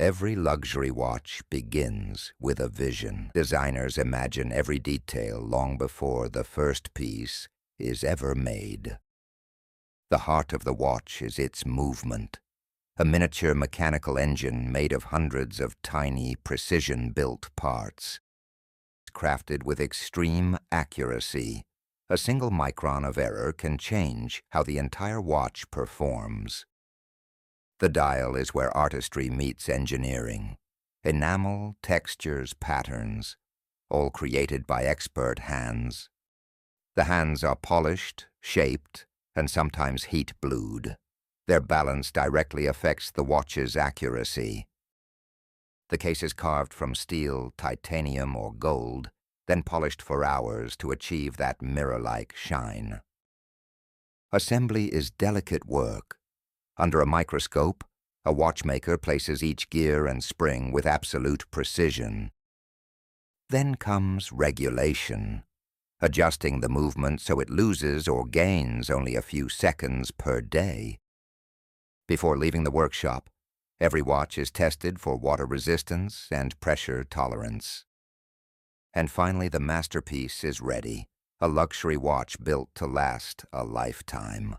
Every luxury watch begins with a vision. Designers imagine every detail long before the first piece is ever made. The heart of the watch is its movement, a miniature mechanical engine made of hundreds of tiny, precision-built parts. Crafted with extreme accuracy, a single micron of error can change how the entire watch performs. The dial is where artistry meets engineering. Enamel, textures, patterns, all created by expert hands. The hands are polished, shaped, and sometimes heat-blued. Their balance directly affects the watch's accuracy. The case is carved from steel, titanium, or gold, then polished for hours to achieve that mirror-like shine. Assembly is delicate work. Under a microscope, a watchmaker places each gear and spring with absolute precision. Then comes regulation, adjusting the movement so it loses or gains only a few seconds per day. Before leaving the workshop, every watch is tested for water resistance and pressure tolerance. And finally, the masterpiece is ready, a luxury watch built to last a lifetime.